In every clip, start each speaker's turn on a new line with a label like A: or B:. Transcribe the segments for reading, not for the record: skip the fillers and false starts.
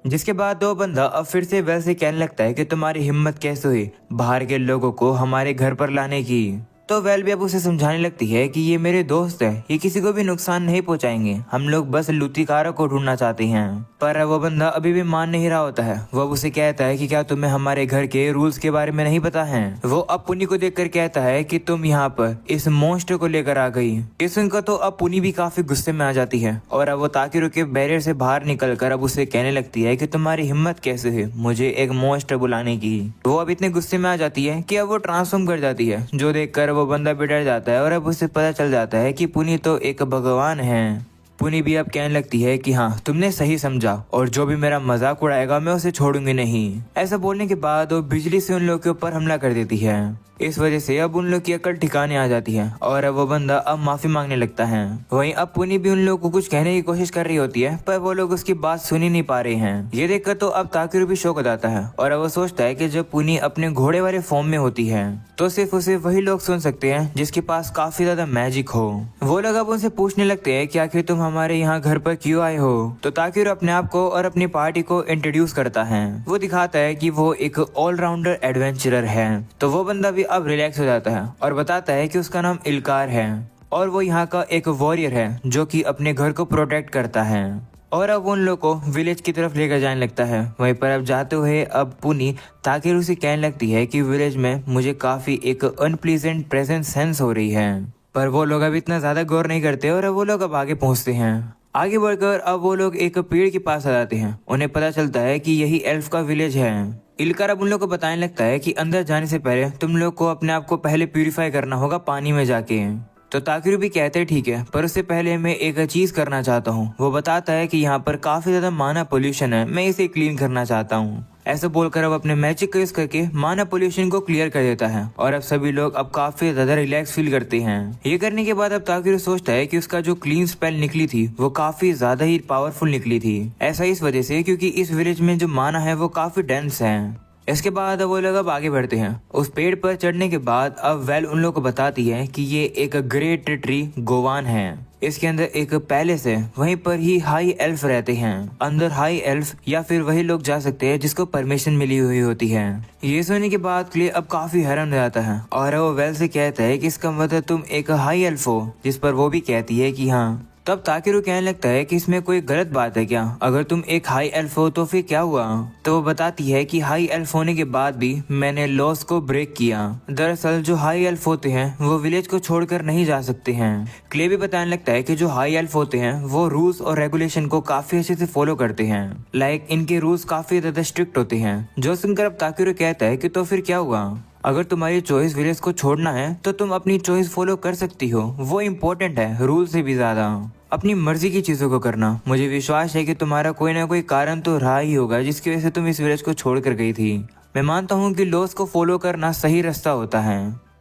A: जिसके बाद वो बंदा अब फिर से वैसे कहने लगता है कि तुम्हारी हिम्मत कैसे हुई बाहर के लोगों को हमारे घर पर लाने की। तो वेल भी अब उसे समझाने लगती है कि ये मेरे दोस्त हैं, ये किसी को भी नुकसान नहीं पहुंचाएंगे, हम लोग बस लुटेरों को ढूंढना चाहते हैं। पर वो बंदा अभी भी मान नहीं रहा होता है। वो उसे कहता है कि क्या तुम्हें हमारे घर के रूल्स के बारे में नहीं पता है। वो अब पुनी को देखकर कहता है कि तुम यहाँ पर इस मॉन्स्टर को लेकर आ गई। ये सुनकर तो अब पुनी भी काफी गुस्से में आ जाती है और अब वो ताकिरो के बैरियर से बाहर निकलकर अब उसे कहने लगती है कि तुम्हारी हिम्मत कैसे है मुझे एक मॉन्स्टर बुलाने की। वो अब इतने गुस्से में आ जाती है कि अब वो ट्रांसफॉर्म कर जाती है, जो देखकर वो बंदा भी डर जाता है और अब उसे पता चल जाता है कि पुनी तो एक भगवान है। पुनी भी अब कहने लगती है कि हाँ तुमने सही समझा और जो भी मेरा मजाक उड़ाएगा मैं उसे छोड़ूंगी नहीं। ऐसा बोलने के बाद वो बिजली से उन लोगों के ऊपर हमला कर देती है। इस वजह से अब उन लोग की अकल ठिकाने आ जाती है और अब वो बंदा अब माफी मांगने लगता है। वहीं अब पुनी भी उन लोगों को कुछ कहने की कोशिश कर रही होती है पर वो लोग उसकी बात सुन ही नहीं पा रहे हैं। ये देखकर तो अब ताकिरो भी शौक हो जाता है और अब वो सोचता है कि जब पुनी अपने घोड़े वाले फॉर्म में होती है तो सिर्फ उसे वही लोग सुन सकते हैं जिसके पास काफी ज्यादा मैजिक हो। वो लोग अब उनसे पूछने लगते हैं कि आखिर तुम हमारे यहाँ घर पर क्यों आए हो। तो ताकिरो अपने आप को और अपनी पार्टी को इंट्रोड्यूस करता है। वो दिखाता है कि वो एक ऑलराउंडर एडवेंचरर है। तो वो बंदा भी अब रिलैक्स हो जाता है और बताता है कि उसका नाम इलकार है और वो यहाँ का एक वॉरियर है जो कि अपने घर को प्रोटेक्ट करता है। और अब उन लोग को विलेज की तरफ लेकर जाने लगता है। वहीं पर अब जाते हुए अब पुनी ताकिरो से कहने लगती है कि विलेज में मुझे काफी एक अनप्लीजेंट प्रेजेंस सेंस हो रही है। पर वो लोग अब इतना ज्यादा गौर नहीं करते और अब वो लोग अब आगे पहुंचते हैं। आगे बढ़कर अब वो लोग एक पेड़ के पास आ जाते हैं। उन्हें पता चलता है कि यही एल्फ का विलेज है। इलकार अब उन लोग को बताने लगता है कि अंदर जाने से पहले तुम लोग को अपने आप को पहले प्यूरिफाई करना होगा पानी में जाके। तो ताकिरो भी कहते हैं ठीक है, पर उससे पहले मैं एक चीज करना चाहता हूँ। वो बताता है कि यहाँ पर काफी ज्यादा माना पोल्यूशन है, मैं इसे क्लीन करना चाहता हूँ। ऐसा बोलकर अब अपने मैजिक का यूज करके माना पोल्यूशन को क्लियर कर देता है और अब सभी लोग अब काफी ज्यादा रिलैक्स फील करते हैं। ये करने के बाद अब ताकिरो सोचता है कि उसका जो क्लीन स्पेल निकली थी वो काफी ज्यादा ही पावरफुल निकली थी। ऐसा इस वजह से क्योंकि इस विलेज में जो माना है वो काफी डेंस है। इसके बाद वो लोग अब आगे बढ़ते हैं। उस पेड़ पर चढ़ने के बाद अब वेल उन लोग को बताती है कि ये एक ग्रेट ट्री गोवान है। इसके अंदर एक पैलेस है, वहीं पर ही हाई एल्फ रहते हैं। अंदर हाई एल्फ या फिर वही लोग जा सकते हैं जिसको परमिशन मिली हुई होती है। ये सुनने के बाद क्ले अब काफी हैरान हो जाता है और वो वेल से कहता है कि इसका मतलब तुम एक हाई एल्फ हो। जिस पर वो भी कहती है कि हाँ। तब ताकिरो कहने लगता है कि इसमें कोई गलत बात है क्या, अगर तुम एक हाई एल्फ हो तो फिर क्या हुआ। तो वो बताती है कि हाई एल्फ होने के बाद भी मैंने लॉस को ब्रेक किया। दरअसल जो हाई एल्फ होते हैं वो विलेज को छोड़कर नहीं जा सकते हैं। क्ले भी बताने लगता है कि जो हाई एल्फ होते हैं वो रूल्स और रेगुलेशन को काफी अच्छे से फॉलो करते हैं। लाइक इनके रूल्स काफी ज्यादा स्ट्रिक्ट होते हैं। जो सुनकर अब ताकिरो कहता है कि तो फिर क्या हुआ, अगर तुम्हारी चॉइस विलेज को छोड़ना है तो तुम अपनी चॉइस फॉलो कर सकती हो, वो इम्पोर्टेंट है रूल से भी ज्यादा। अपनी मर्जी की चीजों को करना। मुझे विश्वास है कि तुम्हारा कोई ना कोई कारण तो रहा ही होगा जिसकी वजह से तुम इस विलेज को छोड़ कर गई थी। मैं मानता हूँ कि लॉस को फॉलो करना सही रास्ता होता है,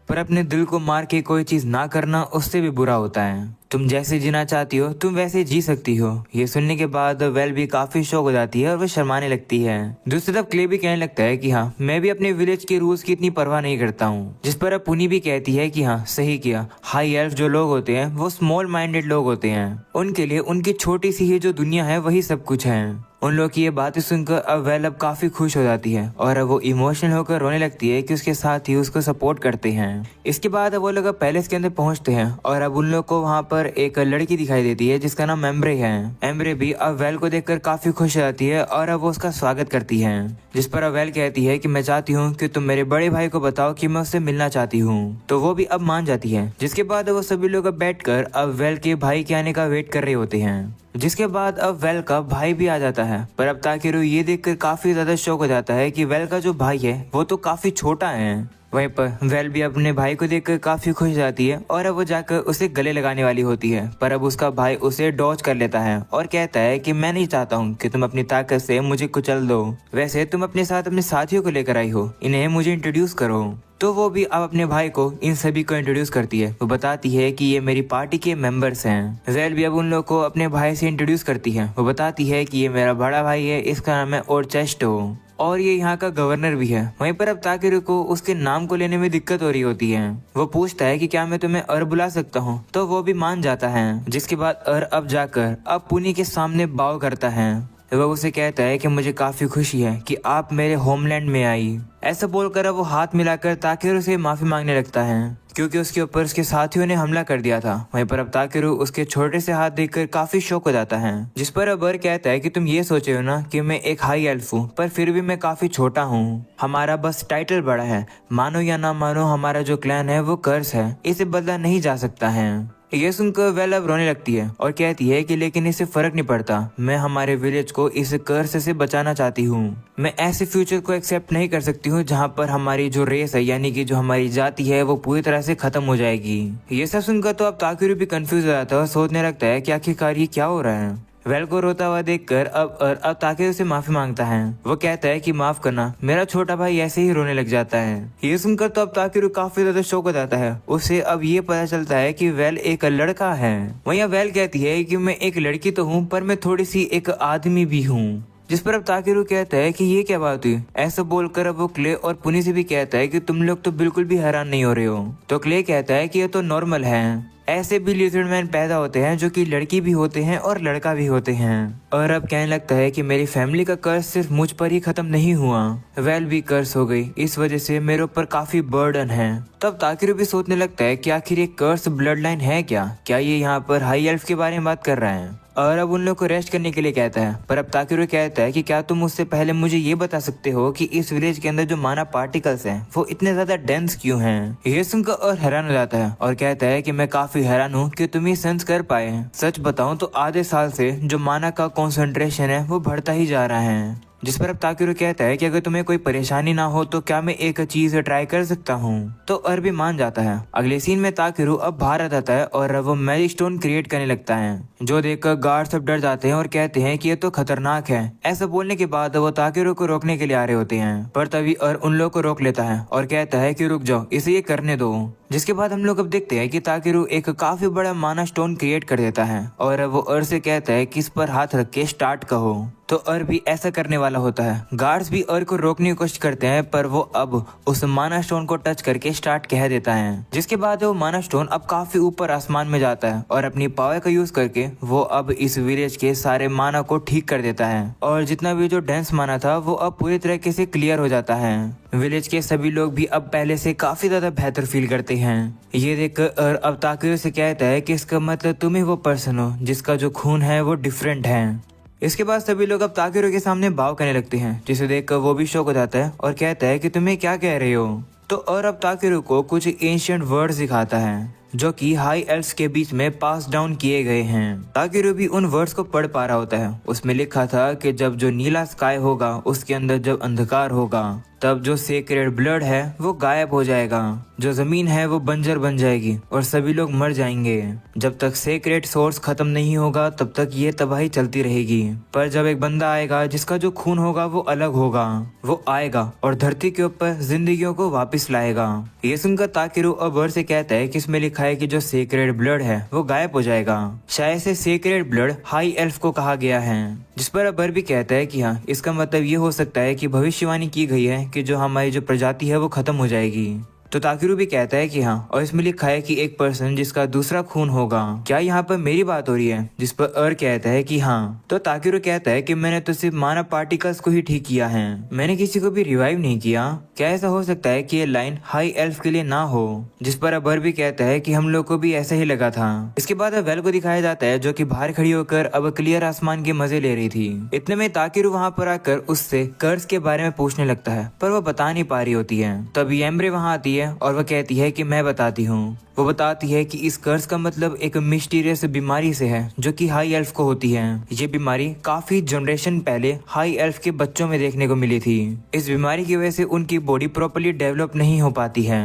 A: पर अपने दिल को मार के कोई चीज ना करना उससे भी बुरा होता है। तुम जैसे जीना चाहती हो तुम वैसे जी सकती हो। ये सुनने के बाद वेल भी काफी शौक हो जाती है और वो शर्माने लगती है। दूसरी तरफ क्ले भी कहने लगता है कि हाँ मैं भी अपने विलेज के रूल्स की इतनी परवाह नहीं करता हूँ। जिस पर अब पुनी भी कहती है कि हाँ सही किया, हाई एल्फ जो लोग होते हैं वो स्मॉल माइंडेड लोग होते हैं, उनके लिए उनकी छोटी सी ही जो दुनिया है वही सब कुछ है। उन लोग की ये बातें सुनकर अब वेल अब काफी खुश हो जाती है और अब वो इमोशनल होकर रोने लगती है कि उसके साथ ही उसको सपोर्ट करते हैं। इसके बाद वो लोग अब पैलेस के अंदर पहुंचते हैं और अब उन लोग को वहाँ पर एक लड़की दिखाई देती है जिसका नाम एम्ब्रे है। एम्ब्रे भी अब वेल को देखकर काफी खुश हो जाती है और अब वो उसका स्वागत करती है। जिस पर अब वेल कहती है कि मैं चाहती हूँ कि तुम मेरे बड़े भाई को बताओ कि मैं उससे मिलना चाहती हूँ। तो वो भी अब मान जाती है। जिसके बाद वो सभी लोग अब बैठकर अब वेल के भाई के आने का वेट कर रहे होते हैं। जिसके बाद अब वेल का भाई भी आ जाता है। पर अब ताकिरो ये देखकर काफी ज्यादा शौक हो जाता है कि वेल का जो भाई है वो तो काफी छोटा है। वहीं पर वेल भी अपने भाई को देखकर काफी खुश जाती है और अब वो जाकर उसे गले लगाने वाली होती है। पर अब उसका भाई उसे डॉज कर लेता है और कहता है कि मैं नहीं चाहता हूँ कि तुम अपनी ताकत से मुझे कुचल दो। वैसे तुम अपने साथ अपने साथियों को लेकर आई हो, इन्हें मुझे इंट्रोड्यूस करो। तो वो भी अब अपने भाई को इन सभी को इंट्रोड्यूस करती है। वो बताती है कि ये मेरी पार्टी के मेंबर्स हैं। वेल भी अब उन लोग को अपने भाई से इंट्रोड्यूस करती है। वो बताती है कि ये मेरा बड़ा भाई है, इसका नाम है ओरचेस्टो और ये यहाँ का गवर्नर भी है। वहीं पर अब ताकिरो को उसके नाम को लेने में दिक्कत हो रही होती है। वो पूछता है कि क्या मैं तुम्हें अर बुला सकता हूँ, तो वो भी मान जाता है। जिसके बाद अर अब जाकर अब पुनी के सामने बाव करता है। तो वह उसे कहता है कि मुझे काफी खुशी है कि आप मेरे होमलैंड में आई। ऐसा बोलकर अब वो हाथ मिलाकर ताकेरू से माफी मांगने लगता है क्योंकि उसके ऊपर उसके साथियों ने हमला कर दिया था। वहीं पर अब ताकेरू उसके छोटे से हाथ देखकर काफी शॉक हो जाता है, जिस पर अब बर कहता है कि तुम ये सोचे हो ना कि मैं एक हाई एल्फ हूँ, पर फिर भी मैं काफी छोटा हूँ। हमारा बस टाइटल बड़ा है, मानो या ना मानो हमारा जो क्लैन है वो कर्स है, इसे बदला नहीं जा सकता है। ये सुनकर वेल अब रोने लगती है और कहती है कि लेकिन इससे फर्क नहीं पड़ता, मैं हमारे विलेज को इस कर्स से बचाना चाहती हूँ। मैं ऐसे फ्यूचर को एक्सेप्ट नहीं कर सकती हूँ जहाँ पर हमारी जो रेस है यानी कि जो हमारी जाति है वो पूरी तरह से खत्म हो जाएगी। ये सब सुनकर तो अब ताकेरू भी कंफ्यूज हो जाता है और सोचने लगता है कि आखिरकार ये क्या हो रहा है। वेल को रोता हुआ देखकर अब ताकेरू से माफी मांगता है। वो कहता है कि माफ करना, मेरा छोटा भाई ऐसे ही रोने लग जाता है। ये सुनकर तो अब ताकेरू काफी ज्यादा शौक हो जाता है। उसे अब ये पता चलता है कि वेल एक लड़का है। वहीं वेल कहती है कि मैं एक लड़की तो हूँ पर मैं थोड़ी सी एक आदमी भी हूँ, जिस पर अब ताकेरू कहता है कि ये क्या बात हुई। ऐसा बोलकर अब वो क्ले और पुनी से भी कहता है कि तुम लोग तो बिल्कुल भी हैरान नहीं हो रहे हो। तो क्ले कहता है कि ये तो नॉर्मल है, ऐसे भी लिजर्ड मैन पैदा होते हैं जो कि लड़की भी होते हैं और लड़का भी होते हैं। और अब कहने लगता है कि मेरी फैमिली का कर्ज सिर्फ मुझ पर ही खत्म नहीं हुआ, वेल भी कर्ज हो गई, इस वजह से मेरे ऊपर काफी बर्डन है। तब ताकेरू भी सोचने लगता है कि आखिर ये कर्स ब्लड लाइन है क्या ये यहाँ पर हाई एल्फ के बारे में बात कर रहा है। और अब उन लोग को रेस्ट करने के लिए कहता है। पर अब ताकेरू कहता है कि क्या तुम उससे पहले मुझे ये बता सकते हो कि इस विलेज के अंदर जो माना पार्टिकल्स हैं वो इतने ज्यादा डेंस क्यों हैं। ये सुनकर और हैरान हो जाता है और कहता है कि मैं काफी हैरान हूँ कि तुम ये सेंस कर पाए। सच बताऊं तो आधे साल से जो माना का कॉन्सेंट्रेशन है वो बढ़ता ही जा रहा है। जिस पर अब ताकेरू कहता है कि अगर तुम्हें कोई परेशानी ना हो तो क्या मैं एक चीज ट्राई कर सकता हूँ। तो अर भी मान जाता है। अगले सीन में ताकेरू अब बाहर आता है और वो मैजिक स्टोन क्रिएट करने लगता है, जो देखकर गार्ड सब डर जाते हैं और कहते हैं कि ये तो खतरनाक है। ऐसा बोलने के बाद वो ताकेरू को रोकने के लिए आ रहे होते हैं, पर तभी अर उन लोगों को रोक लेता है और कहता है कि रुक जाओ, इसे ये करने दो। जिसके बाद हम लोग अब देखते हैं कि ताकेरू एक काफी बड़ा माना स्टोन क्रिएट कर देता है और वो अर से कहता है कि इस पर हाथ रख के स्टार्ट कहो। तो अर भी ऐसा करने वाला होता है। गार्ड्स भी अर को रोकने की कोशिश करते हैं पर वो अब उस माना स्टोन को टच करके स्टार्ट कह देता है। जिसके बाद वो माना स्टोन अब काफी ऊपर आसमान में जाता है और अपनी पावर का यूज करके वो अब इस विलेज के सारे माना को ठीक कर देता है और जितना भी जो डेंस माना था वो अब पूरी तरीके से क्लियर हो जाता है। विलेज के सभी लोग भी अब पहले से काफी ज्यादा बेहतर फील करते हैं। ये देखकर अब ताकेरू से कहता है कि इसका मतलब तुम ही वो पर्सन हो जिसका जो खून है वो डिफरेंट है। इसके बाद सभी लोग अब ताकेरू के सामने भाव करने लगते हैं, जिसे देखकर वो भी शॉक हो जाता है और कहता है कि तुम्हें क्या कह रहे हो। तो और अब ताकेरू को कुछ एंशिएंट वर्ड्स दिखाता है जो कि हाई एल्फ्स के बीच में पास डाउन किए गए हैं। ताकेरू भी उन वर्ड्स को पढ़ पा रहा होता है। उसमें लिखा था कि जब जो नीला स्काई होगा उसके अंदर जब अंधकार होगा तब जो सेक्रेड ब्लड है वो गायब हो जाएगा, जो जमीन है वो बंजर बन जाएगी और सभी लोग मर जाएंगे। जब तक सेक्रेड सोर्स खत्म नहीं होगा तब तक ये तबाही चलती रहेगी, पर जब एक बंदा आएगा जिसका जो खून होगा वो अलग होगा, वो आएगा और धरती के ऊपर जिंदगियों को वापस लाएगा। ये सुनकर ताकेरू अब वर से कहता है कि इसमें लिखा है कि जो सेक्रेड ब्लड है वो गायब हो जाएगा, शायद से सेक्रेड ब्लड हाई एल्फ को कहा गया है। जिस पर अबर भी कहता है कि हाँ, इसका मतलब ये हो सकता है कि भविष्यवाणी की गई है कि जो हमारी जो प्रजाति है वो खत्म हो जाएगी। तो ताकेरू भी कहता है कि हाँ, और इसमें लिखा है कि एक पर्सन जिसका दूसरा खून होगा। क्या यहाँ पर मेरी बात हो रही है? जिस पर अर कहता है कि हाँ। तो ताकेरू कहता है कि मैंने तो सिर्फ मानव पार्टिकल्स को ही ठीक किया है, मैंने किसी को भी रिवाइव नहीं किया। क्या ऐसा हो सकता है कि ये लाइन हाई एल्फ के लिए ना हो? जिस पर अबर भी कहता है कि हम लोग को भी ऐसा ही लगा था। इसके बाद वेल को दिखाया जाता है जो कि बाहर खड़ी होकर अब क्लियर आसमान के मजे ले रही थी। इतने में ताकेरू वहाँ पर आकर उससे कर्ज के बारे में पूछने लगता है, पर वो बता नहीं पा रही होती है। तभी एम्ब्रे वहाँ आती है और वह कहती है कि मैं बताती हूँ। वो बताती है कि इस कर्ज का मतलब एक मिस्टीरियस बीमारी से है जो कि हाई एल्फ को होती है। ये बीमारी काफी जनरेशन पहले हाई एल्फ के बच्चों में देखने को मिली थी। इस बीमारी की वजह से उनकी बॉडी प्रॉपर्ली डेवलप नहीं हो पाती है,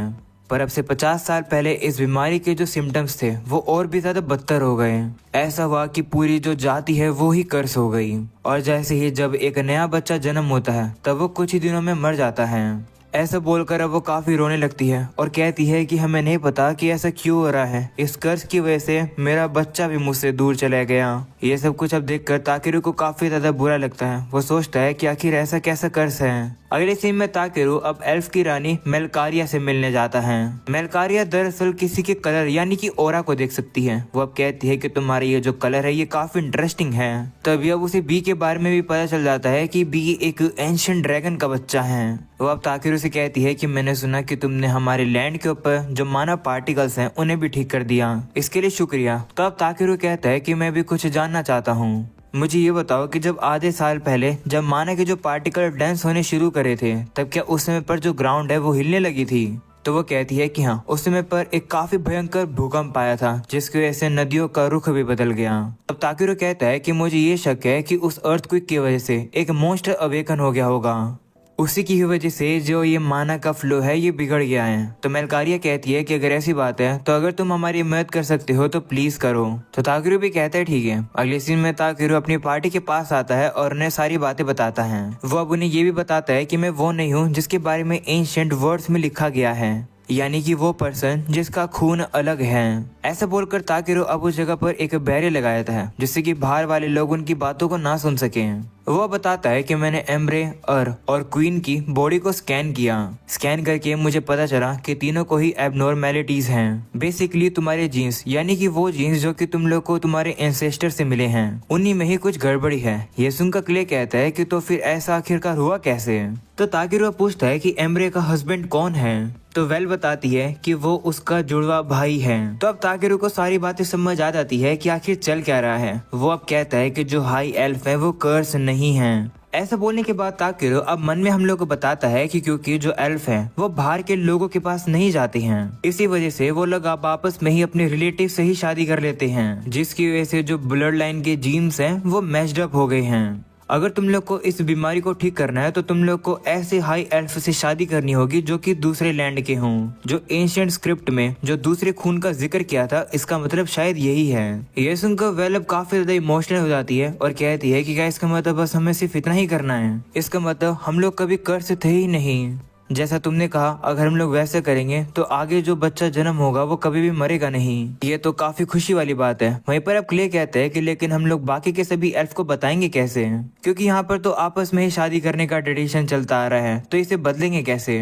A: पर अब से 50 साल पहले इस बीमारी के जो सिम्टम्स थे वो और भी ज्यादा बदतर हो गए। ऐसा हुआ कि पूरी जो जाति है वो ही कर्स हो गई और जैसे ही जब एक नया बच्चा जन्म होता है तब वो कुछ ही दिनों में मर जाता है। ऐसा बोलकर अब वो काफी रोने लगती है और कहती है कि हमें नहीं पता कि ऐसा क्यों हो रहा है, इस कर्ज की वजह से मेरा बच्चा भी मुझसे दूर चला गया। ये सब कुछ अब देखकर ताकेरू को काफी ज्यादा बुरा लगता है। वो सोचता है कि आखिर ऐसा कैसा कर्ज है अगले सीन में ताकेरू अब एल्फ की रानी मेलकारिया से मिलने जाता है। मेलकारिया दरअसल किसी के कलर यानी कि ओरा को देख सकती है। वो अब कहती है कि तुम्हारा ये जो कलर है ये काफी इंटरेस्टिंग है। तभी अब उसे बी के बारे में भी पता चल जाता है कि बी एक एंशिएंट ड्रैगन का बच्चा है। वो अब ताकेरू से कहती है कि मैंने सुना कि तुमने हमारे लैंड के ऊपर जो मानव पार्टिकल्स हैं उन्हें भी ठीक कर दिया, इसके लिए शुक्रिया। तो अब ताकेरू कहता है कि मैं भी कुछ जानना चाहता हूँ। मुझे ये बताओ कि जब आधे साल पहले जब माना के जो पार्टिकल डांस होने शुरू करे थे तब क्या उस समय पर जो ग्राउंड है वो हिलने लगी थी? तो वो कहती है कि हाँ, उस समय पर एक काफी भयंकर भूकंप आया था जिसकी वजह से नदियों का रुख भी बदल गया। अब ताकेरू कहता है कि मुझे ये शक है कि उस अर्थक्वेक की वजह से एक मॉन्स्टर अवेकन हो गया होगा, उसी की वजह से जो ये माना का फ्लो है ये बिगड़ गया है। तो मेलकारिया कहती है कि अगर ऐसी बात है तो अगर तुम हमारी मदद कर सकते हो तो प्लीज करो। तो ताकेरू भी कहता है ठीक है। अगले सीन में ताकेरू अपनी पार्टी के पास आता है और उन्हें सारी बातें बताता है। वो अब उन्हें ये भी बताता है कि मैं वो नहीं हूँ जिसके बारे में एंशिएंट वर्ड्स में लिखा गया है, यानी कि वो पर्सन जिसका खून अलग है। ऐसा बोलकर ताकेरू अब उस जगह पर एक बैरियर लगाया था जिससे कि बाहर वाले लोग उनकी बातों को ना सुन सके। वो बताता है कि मैंने एम्ब्रे और क्वीन की बॉडी को स्कैन किया। स्कैन करके मुझे पता चला कि तीनों को ही एबनॉर्मेलिटीज हैं। बेसिकली तुम्हारे जीन्स यानी कि वो जीन्स जो कि तुम लोग को तुम्हारे एंसेस्टर से मिले हैं उन्हीं में ही कुछ गड़बड़ी है। ये सुनकर क्ले कहता है कि तो फिर ऐसा आखिरकार हुआ कैसे? तो ताकेरू पूछता है कि एम्ब्रे का हस्बैंड कौन है? तो वेल बताती है कि वो उसका जुड़वा भाई है। तो अब ताकेरू को सारी बातें समझ आ जाती है कि आखिर चल क्या रहा है। वो अब कहता है कि जो हाई एल्फ है वो कर्स नहीं है। ऐसा बोलने के बाद ताकेरू अब मन में हम लोग को बताता है कि क्योंकि जो एल्फ है वो बाहर के लोगों के पास नहीं जाते हैं, इसी वजह से वो लोग अब आपस में ही अपने रिलेटिव से ही शादी कर लेते हैं, जिसकी वजह से जो ब्लड लाइन के जीन्स हैं वो मैच्ड अप हो गए हैं। अगर तुम लोग को इस बीमारी को ठीक करना है तो तुम लोग को ऐसे हाई एल्फ से शादी करनी होगी जो कि दूसरे लैंड के हों। जो एंशिएंट स्क्रिप्ट में जो दूसरे खून का जिक्र किया था इसका मतलब शायद यही है। ये सुनकर वेल अब काफी ज्यादा इमोशनल हो जाती है और कहती है कि क्या इसका मतलब बस हमें सिर्फ इतना ही करना है? इसका मतलब हम लोग कभी कर्स थे ही नहीं। जैसा तुमने कहा अगर हम लोग वैसे करेंगे तो आगे जो बच्चा जन्म होगा वो कभी भी मरेगा नहीं। ये तो काफी खुशी वाली बात है। वहीं पर अब क्ले कहते हैं कि लेकिन हम लोग बाकी के सभी एल्फ को बताएंगे कैसे? क्योंकि यहाँ पर तो आपस में ही शादी करने का ट्रेडिशन चलता आ रहा है, तो इसे बदलेंगे कैसे?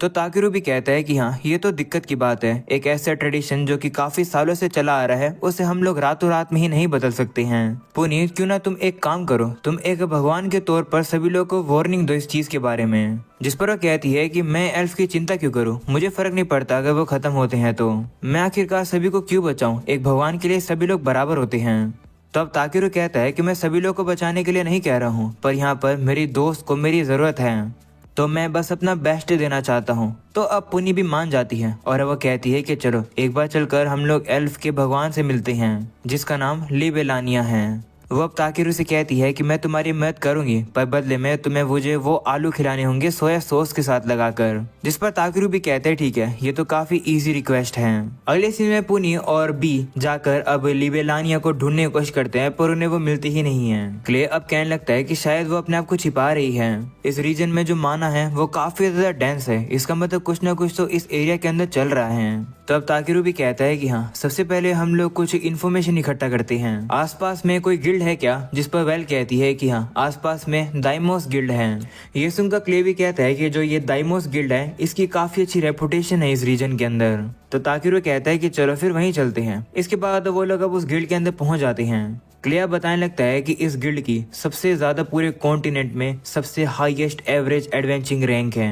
A: तो ताकेरू भी कहता है कि हाँ, ये तो दिक्कत की बात है। एक ऐसा ट्रेडिशन जो कि काफी सालों से चला आ रहा है उसे हम लोग रातों रात में ही नहीं बदल सकते हैं। पुनीत, क्यों ना तुम एक काम करो, तुम एक भगवान के तौर पर सभी लोगों को वार्निंग दो इस चीज के बारे में। जिस पर वो कहती है कि मैं एल्फ की चिंता क्यों करूं, मुझे फर्क नहीं पड़ता अगर वो खत्म होते हैं तो मैं आखिरकार सभी को क्यों बचाऊं, एक भगवान के लिए सभी लोग बराबर होते हैं। तो अब ताकेरू कहता है कि मैं सभी लोग को बचाने के लिए नहीं कह रहा हूँ, पर यहाँ पर मेरी दोस्त को मेरी जरूरत है, तो मैं बस अपना बेस्ट देना चाहता हूँ। तो अब पुनी भी मान जाती है और वो कहती है कि चलो एक बार चलकर हम लोग एल्फ के भगवान से मिलते हैं जिसका नाम लिबेलानिया है। वो अब ताकेरू से कहती है कि मैं तुम्हारी मदद करूंगी, पर बदले में तुम्हें मुझे वो आलू खिलाने होंगे सोया सॉस के साथ लगाकर। जिस पर ताकेरू भी कहते हैं ठीक है, ये तो काफी इजी रिक्वेस्ट है। अगले सीन में पुनी और बी जाकर अब लिबेलानिया को ढूंढने की कोशिश करते हैं पर उन्हें वो मिलती ही नहीं है। क्ले अब कहने लगता है कि शायद वो अपने आप को छिपा रही है। इस रीजन में जो माना है वो काफी ज्यादा डेंस है, इसका मतलब कुछ न कुछ तो इस एरिया के अंदर चल रहा है। तो अब ताकेरू भी कहता है कि हाँ, सबसे पहले हम लोग कुछ इन्फॉर्मेशन इकट्ठा करते हैं। आसपास में कोई गिल्ड है क्या? जिस पर वेल कहती है कि हाँ, आसपास में दाइमोस गिल्ड है। ये सुनकर क्ले भी कहता है कि जो ये दाइमोस गिल्ड है इसकी काफी अच्छी रेपुटेशन है इस रीजन के अंदर। तो ताकेरू कहता है कि चलो फिर वहीं चलते हैं। इसके बाद वो लोग अब उस गिल्ड के अंदर पहुंच जाते हैं। क्ले बताने लगता है कि इस गिल्ड की सबसे ज्यादा पूरे कॉन्टिनेंट में सबसे हाईएस्ट एवरेज एडवेंचरिंग रैंक है,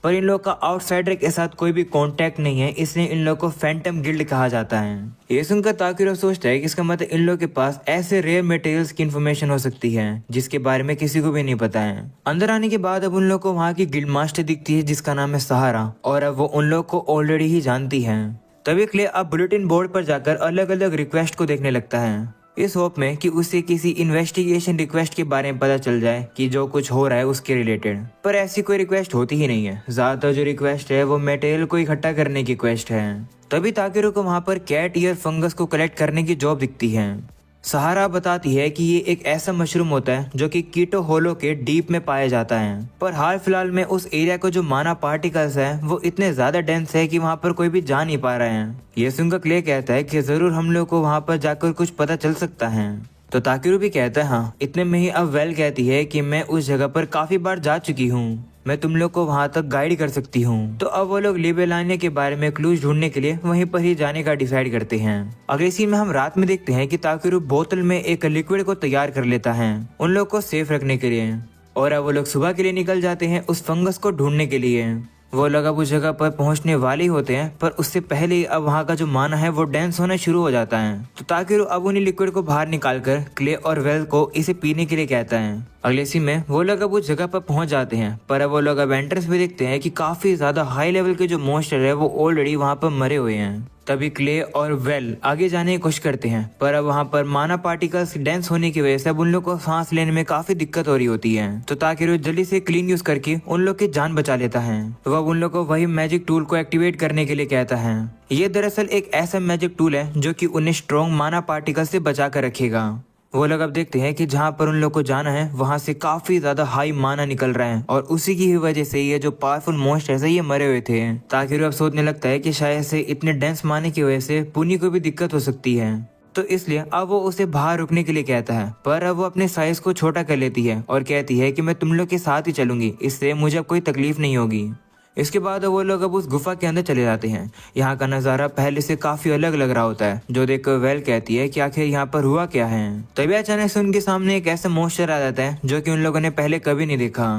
A: पर इन लोग का आउटसाइडर के साथ कोई भी कांटेक्ट नहीं है, इसलिए इन लोग को फैंटम गिल्ड कहा जाता है। ये सुनकर ताकेरू सोचता है कि इसका मतलब इन लोग के पास ऐसे रेयर मटेरियल्स की इन्फॉर्मेशन हो सकती है जिसके बारे में किसी को भी नहीं पता है। अंदर आने के बाद अब उन लोग को वहाँ की गिल्ड मास्टर दिखती है जिसका नाम है सहारा, और अब वो उन लोग को ऑलरेडी ही जानती है। तभी क्ले अब बुलेटिन बोर्ड पर जाकर अलग अलग रिक्वेस्ट को देखने लगता है, इस होप में कि उसे किसी इन्वेस्टिगेशन रिक्वेस्ट के बारे में पता चल जाए कि जो कुछ हो रहा है उसके रिलेटेड। पर ऐसी कोई रिक्वेस्ट होती ही नहीं है। ज्यादातर जो रिक्वेस्ट है वो मटेरियल को इकट्ठा करने की रिक्वेस्ट है। तभी ताकेरू को वहाँ पर कैट ईयर फंगस को कलेक्ट करने की जॉब दिखती है। सहारा बताती है कि ये एक ऐसा मशरूम होता है जो कि कीटो होलो के डीप में पाया जाता है, पर हाल फिलहाल में उस एरिया को जो माना पार्टिकल्स है वो इतने ज्यादा डेंस है कि वहाँ पर कोई भी जा नहीं पा रहे हैं। ये सुनकर क्ले कहता है कि जरूर हम लोग को वहाँ पर जाकर कुछ पता चल सकता है। तो ताकेरू भी कहता है हाँ। इतने में ही अब वेल कहती है कि मैं उस जगह पर काफी बार जा चुकी हूँ। मैं तुम लोग को वहाँ तक गाइड कर सकती हूँ। तो अब वो लोग लिबेलानिया के बारे में क्लूज ढूंढने के लिए वहीं पर ही जाने का डिसाइड करते हैं। अगले सीन में हम रात में देखते हैं कि ताकेरू बोतल में एक लिक्विड को तैयार कर लेता है उन लोग को सेफ रखने के लिए, और अब वो लोग सुबह के लिए निकल जाते हैं उस फंगस को ढूंढने के लिए। वो लोग अब उस जगह पर पहुंचने वाले ही होते हैं, पर उससे पहले ही अब वहाँ का जो माना है वो डांस होना शुरू हो जाता है। तो ताकेरू अब उन्हीं लिक्विड को बाहर निकालकर क्ले और वेल को इसे पीने के लिए कहता है। अगले सीन में वो लोग अब उस जगह पर पहुंच जाते हैं, पर अब वो लोग अब एंट्रेंस में देखते हैं कि काफी ज्यादा हाई लेवल के जो मॉन्स्टर है वो ऑलरेडी वहाँ पर मरे हुए हैं। तभी क्ले और वेल आगे जाने की कोशिश करते हैं, पर अब वहाँ पर माना पार्टिकल्स डेंस होने की वजह से अब उन लोग को सांस लेने में काफी दिक्कत हो रही होती है। तो ताकेरू जल्दी से क्लीन यूज करके उन लोग की जान बचा लेता है। वह उन लोग को वही मैजिक टूल को एक्टिवेट करने के लिए कहता है। ये दरअसल एक ऐसा मैजिक टूल है जो कि उन्हें स्ट्रॉन्ग माना पार्टिकल से बचा कर रखेगा। वो लोग अब देखते हैं कि जहाँ पर उन लोग को जाना है वहां से काफी ज्यादा हाई माना निकल रहा है, और उसी की ही वजह से ये जो पावरफुल मॉन्स्टर्स है ये मरे हुए थे। ताकेरू अब सोचने लगता है कि शायद से इतने डेंस माने की वजह से पुनी को भी दिक्कत हो सकती है, तो इसलिए अब वो उसे बाहर रुकने के लिए कहता है। पर अब वो अपने साइज को छोटा कर लेती है और कहती है कि मैं तुम लोग के साथ ही चलूंगी, इससे मुझे अब कोई तकलीफ नहीं होगी। इसके बाद वो लोग अब उस गुफा के अंदर चले जाते हैं। यहाँ का नज़ारा पहले से काफी अलग लग रहा होता है, जो देखकर वेल कहती है कि आखिर यहाँ पर हुआ क्या है। तभी अचानक से उनके सामने एक ऐसा मॉन्स्टर आ जाता है जो कि उन लोगों ने पहले कभी नहीं देखा।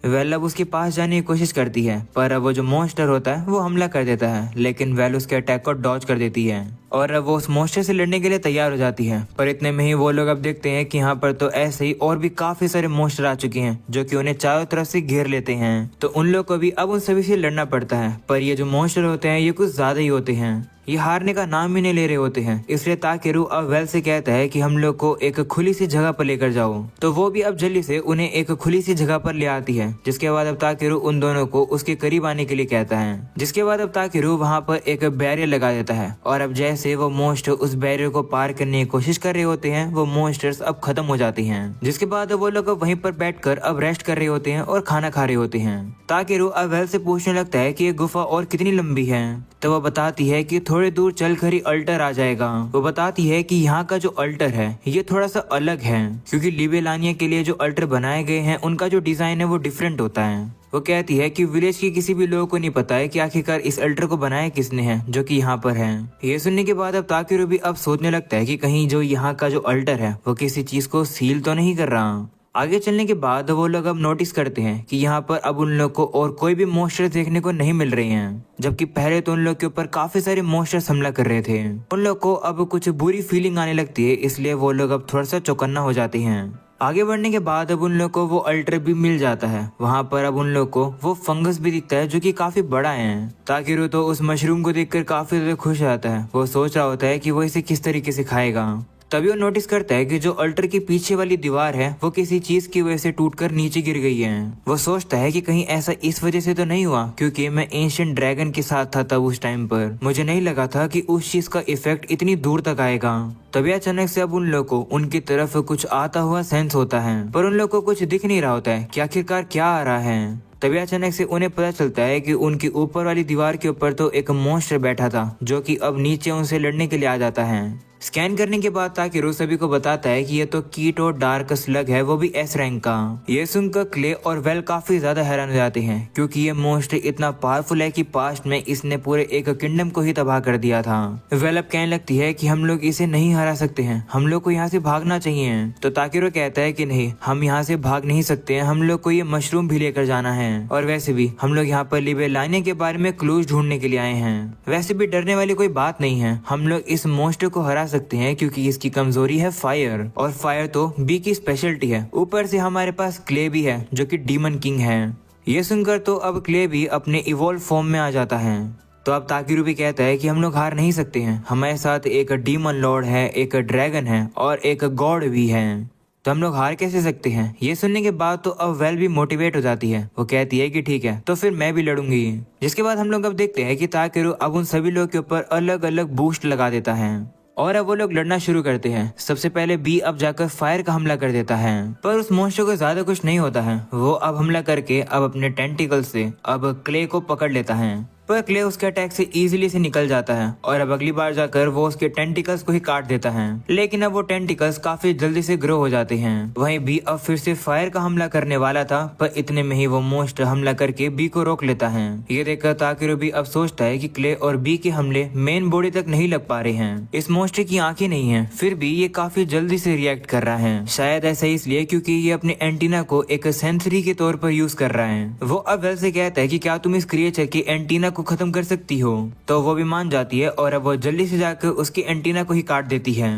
A: वेल अब उसके पास जाने की कोशिश करती है, पर अब वो जो मॉन्स्टर होता है वो हमला कर देता है, लेकिन वेल उसके अटैक को डॉज कर देती है और अब वो उस मॉन्स्टर से लड़ने के लिए तैयार हो जाती है। पर इतने में ही वो लोग अब देखते हैं कि यहाँ पर तो ऐसे ही और भी काफी सारे मॉन्स्टर आ चुके हैं जो कि उन्हें चारों तरफ से घेर लेते हैं। तो उन लोग को भी अब उन सभी से लड़ना पड़ता है, पर ये जो मॉन्स्टर होते हैं ये कुछ ज्यादा ही होते हैं, ये हारने का नाम ही नहीं ले रहे होते हैं। इसलिए ताकेरू अब वेल से कहता है कि हम लोग को एक खुली सी जगह पर लेकर जाओ। तो वो भी अब जल्दी से उन्हें एक खुली सी जगह पर ले आती है, जिसके बाद अब ताकेरू उन दोनों को उसके करीब आने के लिए कहता है। जिसके बाद अब ताकेरू वहाँ पर एक बैरियर लगा देता है, और अब जैसे वो मॉन्स्टर उस बैरियर को पार करने की कोशिश कर रहे होते हैं वो मॉन्स्टर्स अब खत्म हो जाते हैं। जिसके बाद वो लोग वहीं पर बैठकर अब रेस्ट कर रहे होते हैं और खाना खा रहे होते हैं। ताकेरू अब वेल से पूछने लगता है कि ये गुफा और कितनी लंबी है। तो वो बताती है कि थोड़ी दूर चलकर ही अल्टर आ जाएगा। वो बताती है कि यहाँ का जो अल्टर है ये थोड़ा सा अलग है, क्योंकि लिबेलानिया के लिए जो अल्टर बनाए गए हैं उनका जो डिजाइन है वो डिफरेंट होता है। वो कहती है कि विलेज के किसी भी लोगों को नहीं पता है कि आखिरकार इस अल्टर को बनाया किसने है जो कि यहाँ पर है। ये सुनने के बाद अब ताकेरू भी अब सोचने लगता है कि कहीं जो यहाँ का जो अल्टर है वो किसी चीज को सील तो नहीं कर रहा। आगे चलने के बाद वो लोग अब नोटिस करते हैं कि यहाँ पर अब उन लोग को और कोई भी मॉन्स्टर देखने को नहीं मिल रहे हैं, जबकि पहले तो उन लोग के ऊपर काफी सारे मॉन्स्टर्स हमला कर रहे थे। उन लोग को अब कुछ बुरी फीलिंग आने लगती है, इसलिए वो लोग अब थोड़ा सा चौकन्ना हो जाते हैं। आगे बढ़ने के बाद अब उन लोग को वो अल्टर भी मिल जाता है। वहाँ पर अब उन लोग को वो फंगस भी दिखता है जो कि काफी बड़ा है। ताकेरू तो उस मशरूम को देखकर काफी ज्यादा खुश रहता है। वो सोच रहा होता है कि वो इसे किस तरीके से खाएगा। तभी वो नोटिस करता है कि जो अल्टर के पीछे वाली दीवार है वो किसी चीज की वजह से टूटकर नीचे गिर गई है। वो सोचता है कि कहीं ऐसा इस वजह से तो नहीं हुआ क्योंकि मैं एंशिएंट ड्रैगन के साथ था तब उस टाइम पर मुझे नहीं लगा था कि उस चीज का इफेक्ट इतनी दूर तक आएगा। तभी अचानक से अब उन लोग को उनकी तरफ कुछ आता हुआ सेंस होता है, पर उन लोग को कुछ दिख नहीं रहा होता है कि आखिरकार क्या आ रहा है। तभी अचानक से उन्हें पता चलता है कि उनकी ऊपर वाली दीवार के ऊपर तो एक मॉन्स्टर बैठा था जो कि अब नीचे उनसे लड़ने के लिए आ जाता है। स्कैन करने के बाद ताकेरू सभी को बताता है कि ये तो कीट और डार्क स्लग है, वो भी एस रैंक का। ये सुनकर क्ले और वेल काफी ज्यादा हैरान हो जाते हैं क्योंकि ये मॉन्स्टर इतना पावरफुल है कि पास्ट में इसने पूरे एक किंगडम को ही तबाह कर दिया था। वेल अब कहने लगती है कि हम लोग इसे नहीं हरा सकते हैं, हम लोग को यहाँ से भागना चाहिए। तो ताकेरू कहता है कि नहीं, हम यहाँ से भाग नहीं सकते हैं, हम लोग को ये मशरूम भी लेकर जाना है, और वैसे भी हम लोग यहाँ पर लिबेलानिया के बारे में क्लूज ढूंढने के लिए आए हैं। वैसे भी डरने वाली कोई बात नहीं है, हम लोग इस मॉन्स्टर को हरा सकते हैं क्योंकि इसकी कमजोरी है फायर, और फायर तो बी की स्पेशलिटी है। ऊपर से हमारे पास क्ले भी है जो कि डीमन किंग है। ये सुनकर तो अब क्ले भी अपने इवॉल्व फॉर्म में आ जाता है। तो अब ताकेरू भी कहता है कि हम लोग हार नहीं सकते हैं, हमारे साथ एक डीमन लॉर्ड है, एक ड्रैगन है और एक गॉड भी है, तो हम लोग हार कैसे सकते हैं। ये सुनने के बाद तो अब वेल भी मोटिवेट हो जाती है। वो कहती है कि ठीक है तो फिर मैं भी लड़ूंगी। जिसके बाद हम लोग अब देखते हैं कि ताकेरू अब उन सभी लोगों के ऊपर अलग अलग बूस्ट लगा देता है और अब वो लोग लड़ना शुरू करते हैं। सबसे पहले बी अब जाकर फायर का हमला कर देता है, पर उस मॉन्स्टर को ज्यादा कुछ नहीं होता है। वो अब हमला करके अब अपने टेंटिकल से अब क्ले को पकड़ लेता है। पर क्ले उसके अटैक से इजीली से निकल जाता है और अब अगली बार जाकर वो उसके टेंटिकल्स को ही काट देता है, लेकिन अब वो टेंटिकल्स काफी जल्दी से ग्रो हो जाते हैं। वहीं बी अब फिर से फायर का हमला करने वाला था, पर इतने में ही वो मोस्टर हमला करके बी को रोक लेता है। ये देखकर ताकेरू भी अब सोचता है कि क्ले और बी के हमले मेन बॉडी तक नहीं लग पा रहे हैं। इस मोस्टर की आंखें नहीं है, फिर भी ये काफी जल्दी से रिएक्ट कर रहा है। शायद ऐसा इसलिए क्योंकि ये अपने एंटीना को एक सेंसरी के तौर पर यूज कर रहा है। वो अब वेल से कहता है कि क्या तुम इस क्रिएचर की एंटीना को खत्म कर सकती हो, तो वो भी मान जाती है और अब वो जल्दी से जाकर उसकी एंटीना को ही काट देती है।